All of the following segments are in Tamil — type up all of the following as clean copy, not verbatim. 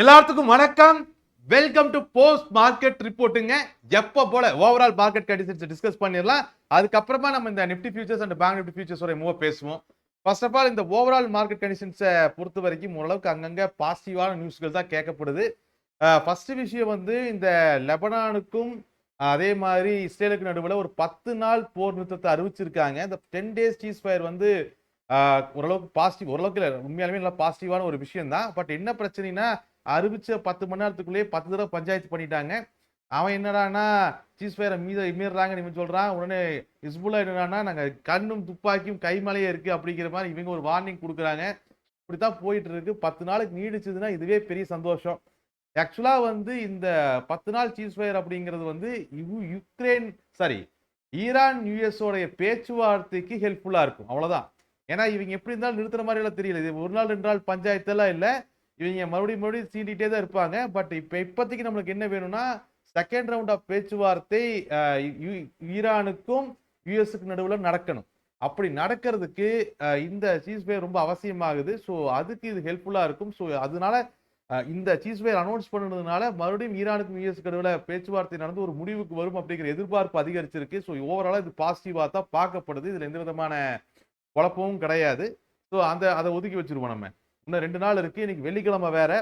எல்லாத்துக்கும் வணக்கம். வெல்கம் டு போஸ்ட் மார்க்கெட் ரிப்போர்ட்டுங்க. எப்போ போல ஓவரால் மார்க்கெட் கண்டிஷன்ஸ் டிஸ்கஸ் பண்ணிடலாம். அதுக்கப்புறமா நம்ம இந்த Nifty futures and bank Nifty ஃபியூச்சர்ஸோட மூவ் பேசுவோம். ஃபர்ஸ்ட் ஆஃப் ஆல் இந்த ஓவரால் மார்க்கெட் கண்டிஷன்ஸை பொறுத்த வரைக்கும் ஓரளவுக்கு அங்கங்க பாசிட்டிவான நியூஸ்கள் தான் கேட்கப்படுது. ஃபர்ஸ்ட் விஷயம் வந்து இந்த லெபனானுக்கும் அதே மாதிரி இஸ்ரேலுக்கு நடுவில் ஒரு 10 நாள் போர் நிறுத்தத்தை அறிவிச்சிருக்காங்க. இந்த 10 டேஸ் சீஸ் ஃபயர் வந்து ஓரளவுக்கு பாசிட்டிவ், ஓரளவுக்கு இல்லை, உண்மையாலுமே நல்லா பாசிட்டிவான ஒரு விஷயம் தான். பட் என்ன பிரச்சனைனா அறிவிச்ச 10 மணி நேரத்துக்குள்ளேயே 10 தடவை பஞ்சாயத்து பண்ணிட்டாங்க. அவன் என்னடானா சீஸ் ஃபயரை மீறாங்க இவன் சொல்றான். உடனே ஹிஸ்புல்லா என்னடானா நாங்க கண்ணும் துப்பாக்கியும் கைமலையே இருக்கு அப்படிங்கிற மாதிரி இவங்க ஒரு வார்னிங் கொடுக்குறாங்க. இப்படித்தான் போயிட்டு இருக்கு. 10 நாளுக்கு நீடிச்சதுன்னா இதுவே பெரிய சந்தோஷம். ஆக்சுவலா வந்து இந்த 10 நாள் சீஸ் ஃபயர் அப்படிங்கிறது வந்து யுக்ரைன் சாரி ஈரான் யுஎஸ் உடைய பேச்சுவார்த்தைக்கு ஹெல்ப்ஃபுல்லா இருக்கும், அவ்வளவுதான். ஏன்னா இவங்க எப்படி இருந்தாலும் நிறுத்துற மாதிரி எல்லாம் தெரியல. இது ஒரு நாள் 2 நாள் பஞ்சாயத்து எல்லாம் இல்ல. இவங்க மறுபடியும் சீண்டிட்டே தான் இருப்பாங்க. பட் இப்போதைக்கு நம்மளுக்கு என்ன வேணும்னா செகண்ட் ரவுண்ட் ஆஃப் பேச்சுவார்த்தை ஈரானுக்கும் யுஎஸ்க்கு நடுவில் நடக்கணும். அப்படி நடக்கிறதுக்கு இந்த சீஸ்ஃபயர் ரொம்ப அவசியமாகுது. ஸோ அதுக்கு இது ஹெல்ப்ஃபுல்லா இருக்கும். ஸோ அதனால இந்த சீஸ்ஃபயர் அனௌன்ஸ் பண்ணதுனால மறுபடியும் ஈரானுக்கும் யுஎஸ்க்கு நடுவில் பேச்சுவார்த்தை நடந்து ஒரு முடிவுக்கு வரும் அப்படிங்கிற எதிர்பார்ப்பு அதிகரிச்சிருக்கு. ஸோ ஓவராலா இது பாசிட்டிவா தான் பார்க்கப்படுது. இதுல எந்த விதமான குழப்பமும் கிடையாது. ஸோ அதை ஒதுக்கி வச்சிருவோம். நம்ம இன்னும் 2 நாள் இருக்கு. இன்னைக்கு வெள்ளிக்கிழமை வேற.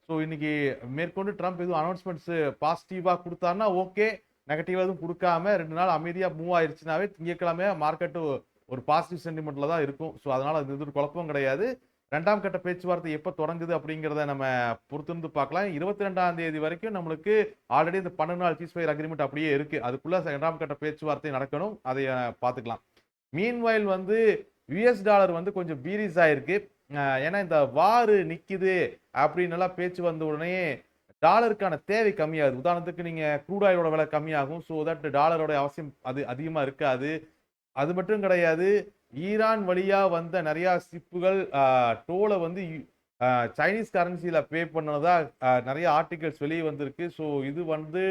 ஸோ இன்னைக்கு மேற்கொண்டு ட்ரம்ப் எதுவும் அனௌன்ஸ்மெண்ட்ஸ் பாசிட்டிவா கொடுத்தாருன்னா ஓகே, நெகட்டிவா எதுவும் கொடுக்காம 2 நாள் அமைதியா மூவ் ஆயிருச்சுனாவே திங்கட்கிழமை மார்க்கெட் ஒரு பாசிட்டிவ் சென்டிமெண்ட்ல தான் இருக்கும். ஸோ அதனால அது எதுவும் குழப்பம் கிடையாது. 2ஆம் கட்ட பேச்சுவார்த்தை எப்போ தொடங்குது அப்படிங்கிறத நம்ம பொறுத்திருந்து பார்க்கலாம். 22ஆம் தேதி வரைக்கும் நம்மளுக்கு ஆல்ரெடி இந்த 12 நாள் சீஸ்ஃபயர் அக்ரிமெண்ட் அப்படியே இருக்கு. அதுக்குள்ள 2ஆம் கட்ட பேச்சுவார்த்தை நடக்கணும். அதை பார்த்துக்கலாம். மீன்வைல் வந்து யுஎஸ் டாலர் வந்து கொஞ்சம் பீரிஸ் ஆயிருக்கு. ஏன்னா இந்த வார் நிக்குது அப்படின்னு எல்லாம் பேச்சு வந்த உடனே டாலருக்கான தேவை கம்மியாகுது. உதாரணத்துக்கு நீங்க க்ரூட் ஆயிலோட விலை கம்மியாகும். ஸோ தட் டாலரோட அவசியம் அது அதிகமா இருக்காது. அது மட்டும் கிடையாது, ஈரான் வழியா வந்த நிறைய ஷிப்புகள் டோலை வந்து சைனீஸ் கரன்சியில பே பண்ணதா நிறைய ஆர்டிகல்ஸ் வெளியே வந்திருக்கு. ஸோ இது வந்து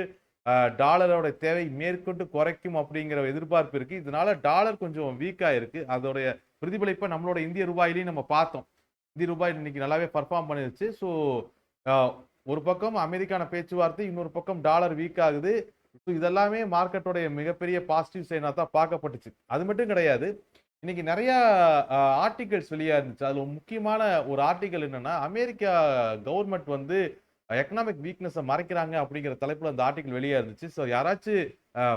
டாலரோட தேவை மேற்கொண்டு குறைக்கும் அப்படிங்கிற எதிர்பார்ப்பு இருக்கு. இதனால டாலர் கொஞ்சம் வீக்கா இருக்கு. அதோடைய பிரதிபலிப்பை நம்மளோட இந்திய ரூபாயிலையும் நம்ம பார்த்தோம். இந்திய ரூபாய் இன்னைக்கு நல்லாவே பர்ஃபார்ம் பண்ணிருச்சு. ஸோ ஒரு பக்கம் அமெரிக்கான பேச்சுவார்த்தை, இன்னொரு பக்கம் டாலர் வீக் ஆகுது. இதெல்லாமே மார்க்கெட்டோடைய மிகப்பெரிய பாசிட்டிவ் சைனா தான் பார்க்கப்பட்டுச்சு. அது மட்டும் கிடையாது, இன்னைக்கு நிறைய ஆர்டிகல்ஸ் வெளியா இருந்துச்சு. அதுல முக்கியமான ஒரு ஆர்டிகல் என்னன்னா, அமெரிக்கா கவர்மெண்ட் வந்து எக்கனாமிக் வீக்னஸை மறைக்கிறாங்க அப்படிங்கிற தலைப்புல அந்த ஆர்டிகல் வெளியா இருந்துச்சு. ஸோ யாராச்சும்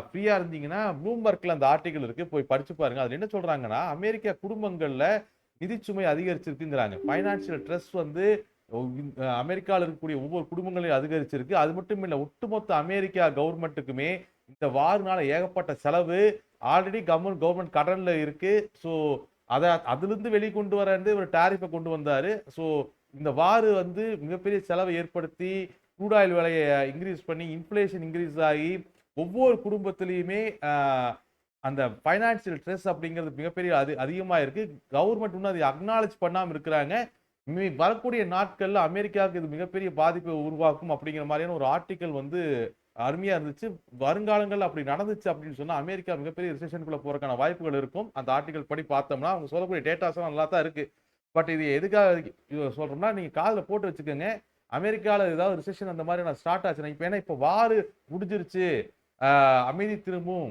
ஃப்ரீயா இருந்தீங்கன்னா ப்ளூம்பர்க்ல அந்த ஆர்டிகல் இருக்கு, போய் படிச்சு பாருங்க. அதுல என்ன சொல்றாங்கன்னா, அமெரிக்கா குடும்பங்கள்ல நிதிச்சுமை அதிகரிச்சிருக்குங்கிறாங்க. பைனான்சியல் ஸ்ட்ரெஸ் வந்து அமெரிக்காவில் இருக்கக்கூடிய ஒவ்வொரு குடும்பங்களையும் அதிகரிச்சிருக்கு. அது மட்டும் இல்ல, ஒட்டுமொத்த அமெரிக்கா கவர்மெண்ட்டுக்குமே இந்த வார்னால ஏகப்பட்ட செலவு. ஆல்ரெடி கவர்மெண்ட் கடன்ல இருக்கு. ஸோ அதுல இருந்து வெளிக்கொண்டு வர ஒரு டாரிஃபை கொண்டு வந்தாரு. ஸோ இந்த வார் வந்து மிகப்பெரிய செலவை ஏற்படுத்தி க்ரூட் ஆயில் விலையை இன்க்ரீஸ் பண்ணி இன்ஃப்ளேஷன் இன்க்ரீஸ் ஆகி ஒவ்வொரு குடும்பத்திலையுமே அந்த பைனான்சியல் ஸ்ட்ரெஸ் அப்படிங்கிறது மிகப்பெரிய அதிகமா இருக்கு. கவர்மெண்ட் இன்னும் அதை அக்னாலேஜ் பண்ணாம இருக்கிறாங்க. வரக்கூடிய நாட்கள்ல அமெரிக்காவுக்கு இது மிகப்பெரிய பாதிப்பை உருவாக்கும் அப்படிங்கிற மாதிரியான ஒரு ஆர்டிக்கல் வந்து அருமையா இருந்துச்சு. வருங்காலங்கள் அப்படி நடந்துச்சு அப்படின்னு சொன்னா அமெரிக்கா மிகப்பெரிய ரிசெஷனுக்குள்ள போறதுக்கான வாய்ப்புகள் இருக்கும். அந்த ஆர்டிக்கல் படி பார்த்தோம்னா அவங்க சொல்லக்கூடிய டேட்டாஸ் நல்லா தான் இருக்கு. பட் இது எதுக்காக சொல்றோம்னா, நீங்க காதுல போட்டு வச்சுக்கோங்க. அமெரிக்கால ஏதாவது ரிசெஷன் அந்த மாதிரி நான் ஸ்டார்ட் ஆச்சுன்னா, இப்ப ஏன்னா இப்ப வார் முடிஞ்சிருச்சு, அமைதி திரும்பும்,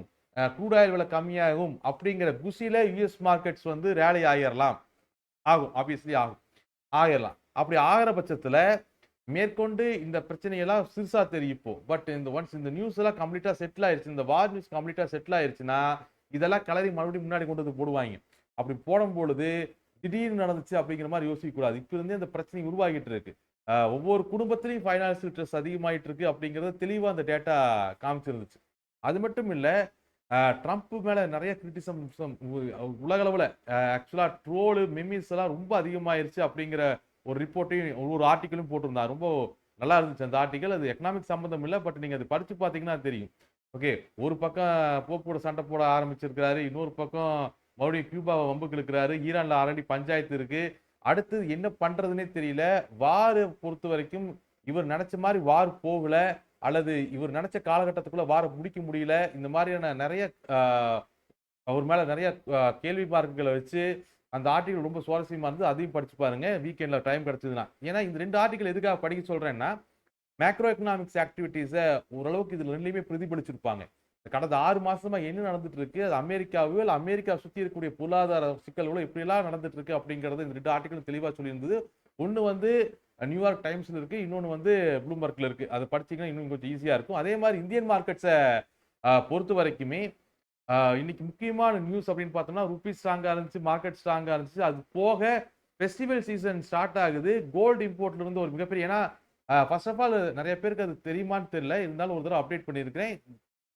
க்ரூட் ஆயில் விலை கம்மியாகும் அப்படிங்கிற குஷியில யுஎஸ் மார்க்கெட்ஸ் வந்து ரேலி ஆகிடலாம், ஆகும், ஆப்வியஸ்லி ஆகிடலாம். அப்படி ஆகிற பட்சத்துல மேற்கொண்டு இந்த பிரச்சனையெல்லாம் சிறுசா தெரியும் இப்போ. பட் இந்த ஒன்ஸ் இந்த நியூஸ் எல்லாம் கம்ப்ளீட்டா செட்டில் ஆயிருச்சு, இந்த வார் நியூஸ் கம்ப்ளீட்டா செட்டில் ஆயிருச்சுன்னா இதெல்லாம் கிளறி மறுபடியும் முன்னாடி கொண்டு வந்து போடுவாங்க. அப்படி போடும் பொழுது திடீர்னு நடந்துச்சு அப்படிங்கிற மாதிரி யோசிக்க கூடாது. இப்ப இருந்தே இந்த பிரச்சனை உருவாகிட்டு இருக்கு. ஒவ்வொரு குடும்பத்திலையும் ஃபைனான்சியல் ஸ்ட்ரெஸ் அதிகமாயிட்டு இருக்கு அப்படிங்கறது தெளிவா அந்த டேட்டா காமிச்சிருந்துச்சு. அது மட்டும் இல்ல, ட்ரம்ப் மேல நிறைய கிரிட்டிசம் உலக அளவுல ஆக்சுவலா ட்ரோலு மெமிஸ் எல்லாம் ரொம்ப அதிகமாயிருச்சு அப்படிங்கிற ஒரு ரிப்போர்ட்டையும் ஒரு ஆர்டிக்கலும் போட்டிருந்தா. ரொம்ப நல்லா இருந்துச்சு அந்த ஆர்டிக்கல். அது எக்கனாமிக் சம்பந்தம் இல்லை, பட் நீங்க அதை படிச்சு பார்த்தீங்கன்னா தெரியும். ஓகே, ஒரு பக்கம் போப்போட சண்டை போட ஆரம்பிச்சிருக்கிறாரு, இன்னொரு பக்கம் மறுபடியும் கியூபாவை வம்புக்கு இழுக்கிறாரு, ஈரான்ல ஆல்ரெடி பஞ்சாயத்து இருக்கு. அடுத்து என்ன பண்றதுன்னே தெரியல. வார் பொறுத்த வரைக்கும் இவர் நினைச்ச மாதிரி வார் போகல, அல்லது இவர் நினைச்ச காலகட்டத்துக்குள்ள வார முடிக்க முடியல. இந்த மாதிரியான நிறைய அவர் மேல நிறைய கேள்வி மார்க்குகளை வச்சு அந்த ஆர்டிகல் ரொம்ப சுவாரஸ்யமா இருந்தது. அதையும் படிச்சு பாருங்க வீக்கெண்ட்ல டைம் கிடைச்சதுன்னா. ஏன்னா இந்த 2 ஆர்டிகல் எதுக்காக படிக்க சொல்றேன்னா, மேக்ரோ எக்கனாமிக்ஸ் ஆக்டிவிட்டீஸ ஓரளவுக்கு இதுல 2லயுமே பிரதிபலிச்சிருப்பாங்க. கடந்த 6 மாசமா என்ன நடந்துட்டு இருக்கு? அது அமெரிக்காவோ இல்ல அமெரிக்கா சுத்தி இருக்கக்கூடிய பொருளாதார சிக்கல்களோ எப்படியெல்லாம் நடந்துட்டு இருக்கு அப்படிங்கறத இந்த 2 ஆர்டிகலும் தெளிவா சொல்லியிருந்தது. ஒண்ணு வந்து நியூயார்க் டைம்ஸ்ல இருக்கு. இன்னொன்னு வந்து ப்ளூம்பர்க்ல இருக்கு. அத படிச்சீங்கன்னா இன்னும் கொஞ்சம் ஈஸியா இருக்கும். அதே மாரி இந்தியன் மார்க்கெட்ஸ பொறுத்த வரைக்குமே இன்னைக்கு முக்கியமான நியூஸ் அப்படின்னு பார்த்தோம்னா, ரூபீ ஸ்ட்ராங்கா இருந்துச்சு, மார்க்கெட் ஸ்ட்ராங்கா இருந்துச்சு. அது போக ஃபெஸ்டிவல் சீசன் ஸ்டார்ட் ஆகுது. கோல்டு இம்போர்ட்ல இருந்து ஒரு மிகப்பெரிய ஏன்னா ஃபர்ஸ்ட் ஆஃப் ஆல் நெறைய பேருக்கு அது தெரியுமான்னு தெரியல. இருந்தாலும் ஒரு தடவ அப்டேட் பண்ணியிருக்கிறேன்.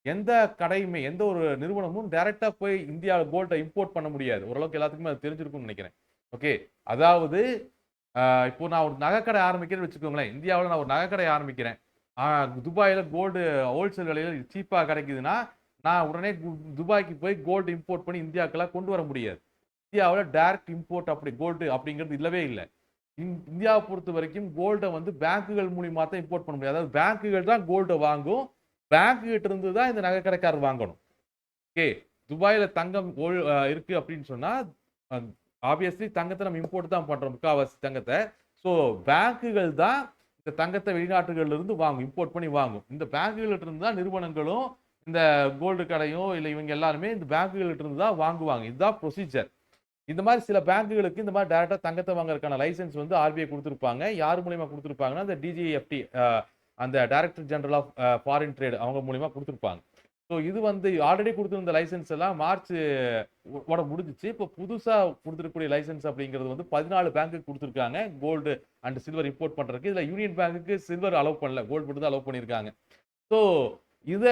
எந்த கடையுமே, எந்த ஒரு நிறுவனமும் டைரக்ட்டா போய் இந்தியால கோல்ட இம்போர்ட் பண்ண முடியாது. ஓரளவுக்கு எல்லாத்துக்குமே அது தெரிஞ்சிருக்கும்னு நெனைக்கிறேன். ஓகே. அதாவது இப்போ நான் ஒரு நகைக்கடை ஆரம்பிக்கிறேன்னு வச்சுக்கோங்களேன். இந்தியாவுல நான் ஒரு நகைக்கடை ஆரம்பிக்கிறேன். ஆ துபாய்ல கோல்டு ஹோல்சேல் விலையில சீப்பா கிடைக்குதுன்னா, நான் உடனே துபாய்க்கு போய் கோல்டு இம்போர்ட் பண்ணி இந்தியாவுக்குலாம் கொண்டு வர முடியாது. இந்தியாவுல டைரக்ட் இம்போர்ட் அப்படி கோல்டு அப்படிங்கிறது இல்லவே இல்ல. இந்தியாவை பொறுத்தவரைக்கும் கோல்ட வந்து பேங்குகள் மூலியமா தான் இம்போர்ட் பண்ண முடியும். அதாவது பேங்குகள் தான் கோல்ட வாங்கும். பேங்க் கிட்ட இருந்து தான் இந்த நகைக்கடைக்காரர் வாங்கணும். ஓகே. துபாய்ல தங்கம் இருக்கு அப்படின்னு சொன்னா, அ ஆப்வியஸ்லி தங்கத்த நம்ம இம்போர்ட் தான் பண்றோம் முக்காவாசி தங்கத்த. ஸோ பேங்குகள் தான் இந்த தங்கத்த வெளிநாட்டுகள்ல இருந்து வாங்கும். இம்போர்ட் பண்ணி வாங்கும். இந்த பேங்குகள்ட்ட இருந்து தான் நிறுவனங்களும், இந்த கோல்டு கடையும் இல்ல இவங்க எல்லாருமே இந்த பேங்குகள்ட்ட இருந்து தான் வாங்குவாங்க. இதுதான் ப்ரொசீஜர். இந்த மாரி சில பேங்குகளுக்கு இந்த மாரி டைரக்ட்டா தங்கத்த வாங்குறதுக்கான லைசென்ஸ் வந்து ஆர்பிஐ குடுத்திருப்பாங்க. யார் மூலியமா குடுத்திருப்பாங்கன்னா, அந்த டிஜிஎஃப்டி அந்த director general of foreign trade அவங்க மூலியமா குடுத்திருப்பாங்க. ஸோ இது வந்து ஆல்ரெடி குடுத்திருந்த லைசென்ஸ் எல்லாம் மார்ச் ஓட முடிஞ்சுச்சு. இப்போ புதுசா குடுத்திருக்கக்கூடிய லைசென்ஸ் அப்படிங்கிறது வந்து 14 பேங்க்குக்கு குடுத்திருக்காங்க. கோல்டு அண்ட் சில்வர் இம்போர்ட் பண்றதுக்கு. இதுல யூனியன் பேங்க்குக்கு சில்வர் அலோவ் பண்ணல. கோல்டு மட்டும் தான் அலோவ் பண்ணியிருக்காங்க. ஸோ இத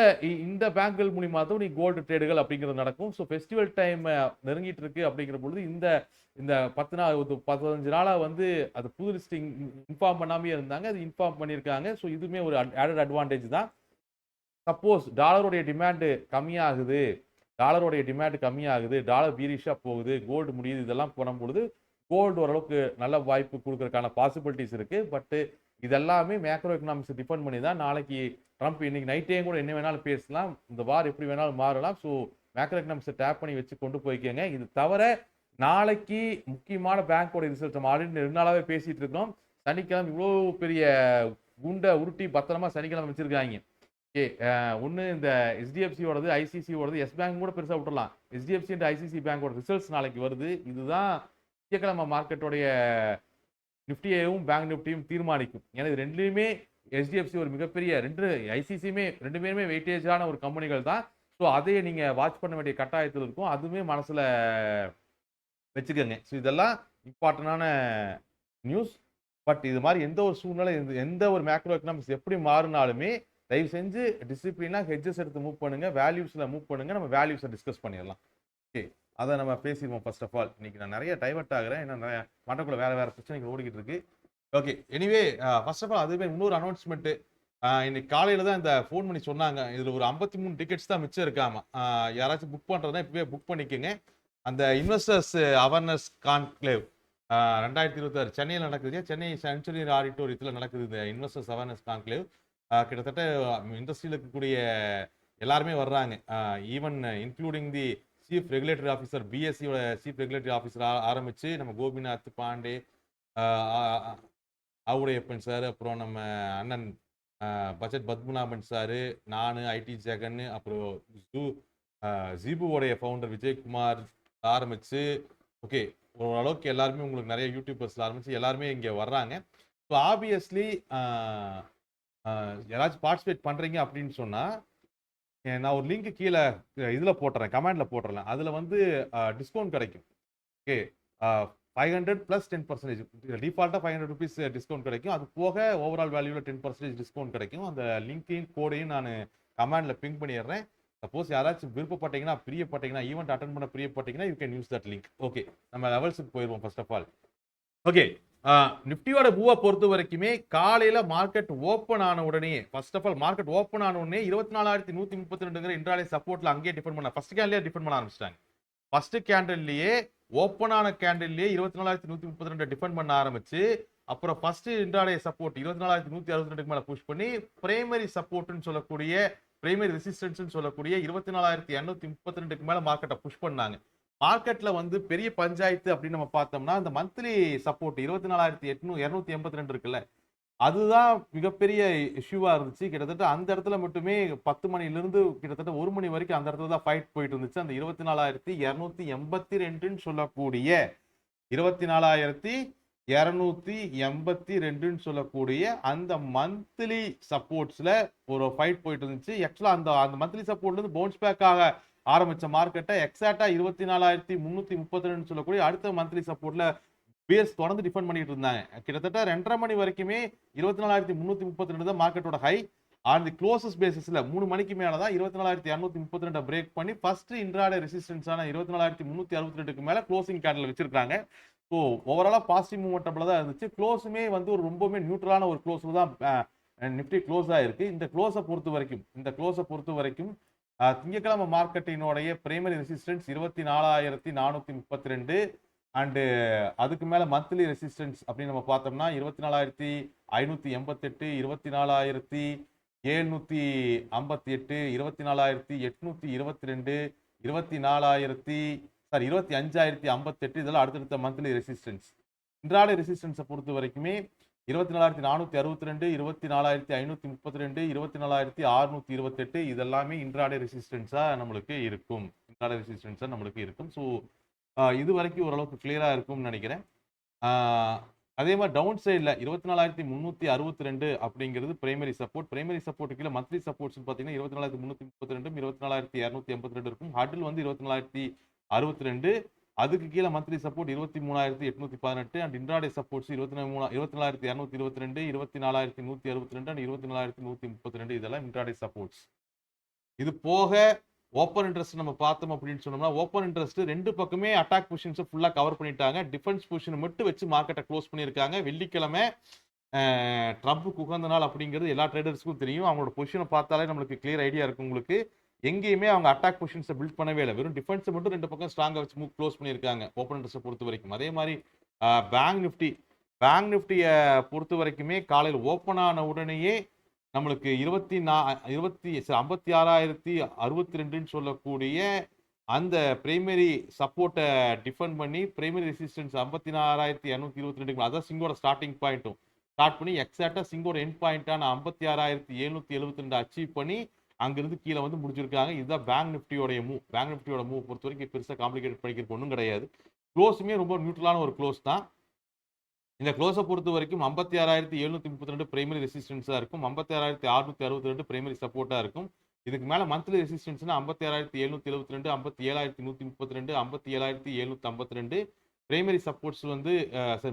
இந்த பேங்க்கள் மூலியமா தான் நீ கோல்டு ட்ரேடுகள் அப்படிங்கிறது நடக்கும். ஸோ ஃபெஸ்டிவல் டைம் நெருங்கிட்டு இருக்கு அப்படிங்கிற பொழுது இந்த இந்த 10 நாள் 15 நாளா வந்து அது புது லிஸ்டிங் இன்ஃபார்ம் பண்ணாமயே இருந்தாங்க. அது இன்ஃபார்ம் பண்ணியிருக்காங்க. ஸோ இதுவுமே ஒரு ஆடட் அட்வான்டேஜ் தான். சப்போஸ் டாலருடைய டிமாண்ட் கம்மியாகுது. டாலர் பீரிஷா போகுது. கோல்டு முடியுது. இதெல்லாம் பண்ணும்பொழுது கோல்டு ஓரளவுக்கு நல்ல வாய்ப்பு குடுக்கறதுக்கான பாசிபிலிட்டீஸ் இருக்கு. பட் இதெல்லாமே மேக்ரோ எக்கனாமிக்ஸ் டிபெண்ட் பண்ணி தான் நாளைக்கு ட்ரம்ப் இன்னைக்கு நைட்டேயும் கூட என்ன வேணாலும் பேசலாம். இந்த வார் எப்படி வேணாலும் மாறலாம். ஸோ மேக்ரோ எக்கனாமிக்ஸ டேப் பண்ணி வச்சு கொண்டு போய்க்கங்க. இது தவிர நாளைக்கு முக்கியமான பேங்கோட ரிசல்ட் நம்ம ஆல்ரெடி 2 நாளாவே பேசிட்டு இருக்கோம். சனிக்கிழமை இவ்வளோ பெரிய குண்ட உருட்டி பத்திரமா சனிக்கிழமை வச்சிருக்காங்க. ஓகே. ஒண்ணு இந்த எச்டிஎஃப்சியோடது, ஐசிசியோடது, எஸ் பேங்க் கூட பெருசா விட்டுறலாம். எச்டிஎஃப்சி அண்ட் ஐசிசி பேங்கோட ரிசல்ட்ஸ் நாளைக்கு வருது. இதுதான் திங்கட்கிழமை மார்க்கெட்டோடைய நிஃப்டியையும் பேங்க் நிஃப்டியும் தீர்மானிக்கும். ஏன்னா இது 2லயுமே எச்டிஎஃப்சி ஒரு மிகப்பெரிய 2 ஐசிசியுமே 2 பேருமே வெயிட்டேஜான ஒரு கம்பெனிகள் தான். ஸோ அதையே நீங்க வாட்ச் பண்ண வேண்டிய கட்டாயத்தில் இருக்கும். அதுவுமே மனசுல வச்சுக்கங்க. ஸோ இதெல்லாம் இம்பார்ட்டன்டான நியூஸ். பட் இது மாரி எந்த ஒரு சூழ்நிலை, எந்த ஒரு மேக்ரோ எக்கனாமிக்ஸ் எப்படி மாறுனாலுமே, தயவு செஞ்சு டிசிப்ளினா ஹெட்ஜஸ் எடுத்து மூவ் பண்ணுங்க. வேல்யூஸ்ல மூவ் பண்ணுங்க. நம்ம வேல்யூஸ டிஸ்கஸ் பண்ணிறலாம். ஓகே. அத நம்ம பேசிருவோம் ஃபர்ஸ்ட் ஆஃப் ஆல். இன்னைக்கு நான் நெறைய டைவர்ட் ஆகுறேன். ஏன்னா மண்டைக்குள்ள வேற வேற பிரச்சனைகள் ஓடிக்கிட்டு இருக்கு. Okay. Anyway first of all அதுவே இன்னொரு அனௌன்ஸ்மென்ட். இன்னைக்கு காலையில தான் இந்த ஃபோன் பண்ணி சொன்னாங்க. இதுல ஒரு 53 டிக்கெட்ஸ் தான் மிச்சம் இருக்காமா. யாராச்சும் புக் பண்றதுனா இப்பவே புக் பண்ணிக்கங்க. அந்த இன்வெஸ்டர்ஸ் அவேர்னஸ் கான்க்ளேவ் 2026 சென்னையில நடக்குது. சென்னை சென்ச்சுரி ஆடிட்டோரியத்துல நடக்குது இந்த இன்வெஸ்டர்ஸ் அவேர்னஸ் கான்க்ளேவ். கிட்டத்தட்ட இண்டஸ்ட்ரியில இருக்கக்கூடிய எல்லாருமே வர்றாங்க. Even including the chief regulatory officer பிஎஸ்சியோட சீஃப் ரெகுலேட்டரி ஆஃபீஸர் ஆரம்பிச்சு நம்ம கோபிநாத் பாண்டே, ஆவுடையப்பன் சார், அப்புறம் நம்ம அண்ணன் பட்ஜெட் பத்மநாபன் சாரு, நானு, ஐடி ஜெகன், அப்புறம் ஜீபுவோடைய ஃபவுண்டர் விஜயகுமார் ஆரம்பிச்சு ஓகே ஓரளவுக்கு எல்லாருமே உங்களுக்கு நிறைய யூடியூபர்ஸ்ல ஆரம்பிச்சு எல்லாருமே இங்க வர்றாங்க. ஸோ ஆப்வியஸ்லி யாராச்சும் பார்ட்டிசிபேட் பண்றீங்க அப்படின்னு சொன்னா நான் ஒரு லிங்க் கீழே இதுல போட்டுறேன், கமெண்ட்ல போட்டுறேன். அதுல வந்து டிஸ்கவுண்ட் கிடைக்கும். ஓகே. 500 பிளஸ் 10% டிஃபால்ட்டா ₹500 டிஸ்கவுண்ட் கிடைக்கும். அது போக ஓவரால் வேல்யூல 10% டிஸ்கவுண்ட் கிடைக்கும். அந்த லிங்கையும் கோடையும் நான் கமெண்ட்ல பிங் பண்ணிடுறேன். சப்போஸ் யாராச்சும் விருப்பப்பட்டீங்கன்னா, பிரியப்பட்டீங்கன்னா, ஈவென்ட் அட்டெண்ட் பண்ண பிரியப்பட்டீங்கன்னா, you can use that link. Okay. நம்ம லெவல்ஸுக்கு போயிருவோம் ஃபர்ஸ்ட் ஆஃப் ஆல். ஓகே. நிஃப்டியோட மூவ பொறுத்த வரைக்குமே காலையில மார்க்கெட் ஓப்பன் ஆன உடனே first of all market open ஆன உடனே 24,132ங்கிற இன்ட்ராடே சப்போர்ட்ல அங்கேயே டிஃபெண்ட் பண்ண ஃபர்ஸ்ட் கேண்டிலே டிஃபெண்ட் பண்ண ஆரம்பிச்சிட்டாங்க. ஃபர்ஸ்ட் கேண்டில்லையே ஓப்பன் ஆன கேண்டில்லையே 24,132 டிஃபெண்ட் பண்ண ஆரம்பிச்சு அப்புறம் ஃபர்ஸ்ட் இன்ட்ராடே சப்போர்ட் 24,162க்கு மேல புஷ் பண்ணி பிரைமரி சப்போர்ட்னு சொல்லக்கூடிய பிரைமரி ரெசிஸ்டன்ஸ்னு சொல்லக்கூடிய 24,832க்கு மேல மார்க்கெட்டை புஷ் பண்ணாங்க. மார்க்கெட்ல வந்து பெரிய பஞ்சாயத்து அப்படின்னு நம்ம பார்த்தோம்னா இந்த மந்த்லி சப்போர்ட் 24,282 இருக்குல்ல, அதுதான் மிகப்பெரிய இஷ்யூவா இருந்துச்சு. கிட்டத்தட்ட அந்த இடத்துல மட்டுமே 10 மணிலிருந்து கிட்டத்தட்ட 1 மணி வரைக்கும் அந்த இடத்துல தான் ஃபைட் போயிட்டு இருந்துச்சு. அந்த 24,282ன்னு சொல்லக்கூடிய 24,282ன்னு சொல்லக்கூடிய அந்த மந்த்லி சப்போர்ட்ஸ்ல ஒரு ஃபைட் போயிட்டு இருந்துச்சு. ஆக்சுவலா அந்த அந்த மந்த்லி சப்போர்ட்ல இருந்து பவுன்ஸ் பேக் ஆக ஆரம்பிச்ச மார்க்கெட்டை எக்ஸாக்ட்டா 24,332 சொல்லக்கூடிய அடுத்த மந்த்லி சப்போர்ட்ல பியர்ஸ் தொடர்ந்து டிஃபெண்ட் பண்ணிட்டு இருந்தாங்க. கிட்டத்தட்ட 2:30 மணி வரைக்குமே 24,332 தான் மார்க்கெட்டோட ஹை. ஆன் தி க்ளோசஸ் பேசிஸ்ல 3 மணிக்கு மேல தான் 24,232 பிரேக் பண்ணி ஃபர்ஸ்ட் இன்ட்ராடே ரெசிஸ்டன்ஸான 24,362க்கு மேல க்ளோசிங் கேண்டில் வச்சிருக்காங்க. ஸோ ஓவராலா பாசிட்டிவ் மூவ்மெண்டபிளா தான் இருந்துச்சு. க்ளோஸுமே வந்து ஒரு ரொம்பவுமே நியூட்ரலான ஒரு க்ளோஸ்ல தான் நிஃப்டி க்ளோஸ் ஆயிருக்கு. இந்த க்ளோஸை பொறுத்த வரைக்கும் திங்கட்கிழமை மார்க்கெட்டினுடைய பிரைமரி ரெசிஸ்டன்ஸ் 24,432 அண்ட் அதுக்கு மேல மந்த்லி ரெசிஸ்டன்ஸ் அப்படின்னு நம்ம பார்த்தோம்னா 24,588, 24,758, 24,822, 25,058 இதெல்லாம் அடுத்தடுத்த மந்த்லி ரெசிஸ்டன்ஸ். இன்ட்ராடே ரெசிஸ்டன்ஸை பொறுத்த வரைக்குமே 24,462, 24,532, 24,628 இதெல்லாமே இன்ட்ராடே ரெசிஸ்டன்ஸா நம்மளுக்கு இருக்கும். ஸோ இது வரைக்கும் ஓரளவுக்கு கிளியரா இருக்கும்னு நினைக்கிறேன். அதே மாதிரி டவுன் சைடில் 24,362 அப்படிங்கிறது பிரைமரி சப்போர்ட் கீழே மந்த்லி சப்போர்ட்ஸ் பார்த்தீங்கன்னா 24,332, 24,282 இருக்கும். ஹடில் வந்து 24,062, அதுக்கு கீழே monthly support 23,818 and intraday supports 24,222, 24,162 and 24,132 இதெல்லாம் இன்ட்ராடே சப்போர்ட்ஸ். இது போக ஓப்பன் இன்ட்ரெஸ்ட் நம்ம பார்த்தோம் அப்படின்னு சொன்னோம்னா ஓப்பன் இன்ட்ரெஸ்ட் ரெண்டு பக்கமே அட்டாக் பொசிஷன்ஸ் ஃபுல்லா கவர் பண்ணிட்டாங்க. டிஃபென்ஸ் பொசிஷன் மட்டும் வச்சு மார்க்கெட்டை க்ளோஸ் பண்ணியிருக்காங்க. வெள்ளிக்கிழமை ட்ரம்ப்புக்கு உகந்த நாள் அப்படிங்கிறது எல்லா ட்ரேடர்ஸ்க்கும் தெரியும். அவங்களோட பொசிஷனை பார்த்தாலே நம்மளுக்கு கிளியர் ஐடியா இருக்கும். உங்களுக்கு எங்கேயுமே அவங்க அட்டாக் பொசிஷன்ஸை பில்ட் பண்ணவே இல்லை. வெறும் டிஃபென்ஸை மட்டும் ரெண்டு பக்கம் ஸ்ட்ராங்காக வச்சு க்ளோஸ் பண்ணியிருக்காங்க ஓப்பன் இன்ட்ரெஸ்ட்டை பொறுத்த வரைக்கும். அதே மாதிரி பேங்க் நிஃப்டியை பொறுத்த வரைக்குமே காலையில் ஓப்பன் ஆன உடனேயே நம்மளுக்கு 56,062 சொல்லக்கூடிய அந்த பிரைமரி சப்போர்ட்டை டிஃபெண்ட் பண்ணி பிரைமரி ரெசிஸ்டன்ஸ் 56,222 அதான் சிங்கோட ஸ்டார்டிங் பாயிண்ட்டும் ஸ்டார்ட் பண்ணி எக்ஸாக்டா சிங்கோட எண்ட் பாயிண்டான 56,772 அச்சீவ் பண்ணி அங்கிருந்து கீழே வந்து முடிச்சிருக்காங்க. இதுதான் பேங்க் நிஃப்டியோட மூவ் பொறுத்த வரைக்கும் பெருசாக காம்ப்ளிகேட் பண்ணிக்கிறது ஒன்றும் கிடையாது. க்ளோஸுமே ரொம்ப நியூட்ரலான ஒரு க்ளோஸ் தான். இந்த க்ளோஸை பொறுத்த வரைக்கும் 56,732 பிரைமரி ரெசிஸ்டன்ஸாக இருக்கும், 56,662 பிரைமரி சப்போர்ட்டாக இருக்கும். இதுக்கு மேலே மந்த்லி ரெசிஸ்டன்ஸ்னா 56,772, 57,132, 57,752. பிரைமரி சப்போர்ட்ஸ் வந்து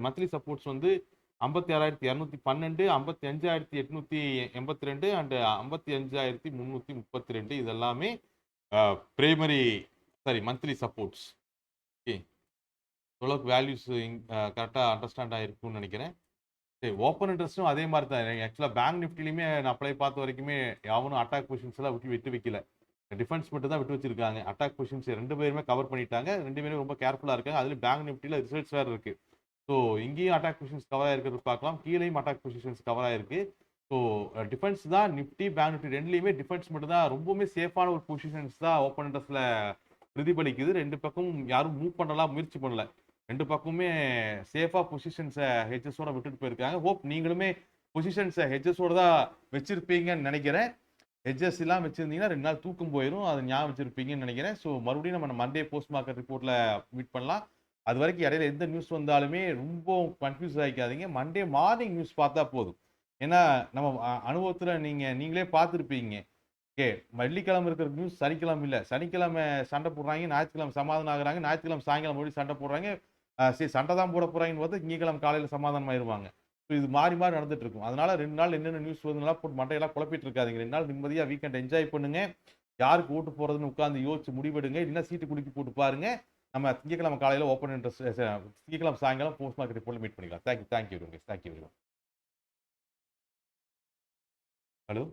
மந்த்லி சப்போர்ட்ஸ் வந்து 56,212, 55,882 அண்ட் 55,332 இதெல்லாமே மந்த்லி சப்போர்ட்ஸ். ஓகே, ஓரளவுக்கு வேல்யூஸ் கரெக்டாக அண்டர்ஸ்டாண்ட் ஆகிருக்கும்னு நினைக்கிறேன். சரி, ஓப்பன் இன்ட்ரெஸ்ட்டும் அதே மாதிரி தான். ஆக்சுவலாக பேங்க் நிஃப்டிலையுமே நான் அப்ளை பார்த்த வரைக்குமே யாவனும் அட்டாக் பொசிஷன்ஸ் எல்லாம் விட்டு வைக்கல. டிஃபென்ஸ் மட்டும் தான் விட்டு வச்சிருக்காங்க. அட்டாக் பொசிஷன்ஸ் ரெண்டு பேருமே கவர் பண்ணிட்டாங்க. ரெண்டு பேருமே ரொம்ப கேர்ஃபுல்லாக இருக்காங்க. அதுலேயும் பேங்க் நிஃப்டியில் ரிசல்ட்ஸ் வேறு இருக்குது. ஸோ இங்கேயும் அட்டாக் பொசிஷன்ஸ் கவர் ஆகிருக்கிறது பார்க்கலாம், கீழேயும் அட்டாக் பொசிஷன்ஸ் கவர் ஆகிருக்கு. ஸோ டிஃபென்ஸ் தான் நிஃப்டி பேங்க் நிஃப்டி ரெண்டுலேயுமே டிஃபென்ஸ் மட்டும் தான் ரொம்பவுமே சேஃபான ஒரு பொசிஷன்ஸ் தான் ஓப்பன் இன்ட்ரெஸ்ட்டில் பிரதிபலிக்குது. ரெண்டு பக்கம் யாரும் மூவ் பண்ணலாம் முயற்சி பண்ணல. ரெண்டு பக்கமே சேஃபாக பொசிஷன்ஸை ஹெச்எஸோட விட்டுட்டு போயிருக்காங்க. ஹோப் நீங்களுமே பொசிஷன்ஸை ஹெச்எஸோட தான் வச்சிருப்பீங்கன்னு நினைக்கிறேன். ஹெச்எஸ் எல்லாம் வச்சிருந்தீங்கன்னா 2 நாள் தூக்கம் போயிடும், அது ஞாபகம் வச்சிருப்பீங்கன்னு நினைக்கிறேன். ஸோ மறுபடியும் நம்ம மண்டே போஸ்ட் மார்க்கெட் ரிப்போர்ட்டில் மீட் பண்ணலாம். அது வரைக்கும் இடையில எந்த நியூஸ் வந்தாலுமே ரொம்ப கன்ஃபியூஸ் ஆகிக்காதீங்க. மண்டே மார்னிங் நியூஸ் பார்த்தா போதும். ஏன்னா நம்ம அனுபவத்தில் நீங்களே பார்த்துருப்பீங்க. ஓகே, வெள்ளிக்கிழமை இருக்கிற நியூஸ் சனிக்கிழமை இல்லை. சனிக்கிழமை சண்டை போடுறாங்க, ஞாயிற்றுக்கிழமை சமாதானம் ஆகுறாங்க, ஞாயிற்றுக்கிழமை சாயங்காலம் மறுபடியும் சண்டை போடுறாங்க. சரி, சண்டை தான் போட போறாங்கன்னு பார்த்தா திங்கக்கிழமை காலையில் சமாதானம் ஆயிடுவாங்க. ஸோ இது மாறி நடந்துட்டு இருக்கும். அதனால 2 நாள் என்னென்ன நியூஸ் வருதுனால போட்டு மண்டையெல்லாம் குழப்பிட்டு இருக்காதிங்க. 2 நாள் நிம்மதியாக வீக்கெண்ட் என்ஜாய் பண்ணுங்க. யாருக்கு ஓட்டு போறதுன்னு உட்காந்து யோசிச்சு முடிவெடுங்க. இல்லைன்னா சீட்டு குலுக்கி போட்டு பாருங்க. நம்ம திங்கக்கிழமை காலையில் ஓப்பன் இன்ட்ரெஸ்ட் திங்கக்கிழமை சாயங்காலம் போஸ்ட் மார்க்கெட் ரிப்போர்ட்ல மீட் பண்ணிக்கலாம். Thank you very much. ஹலோ.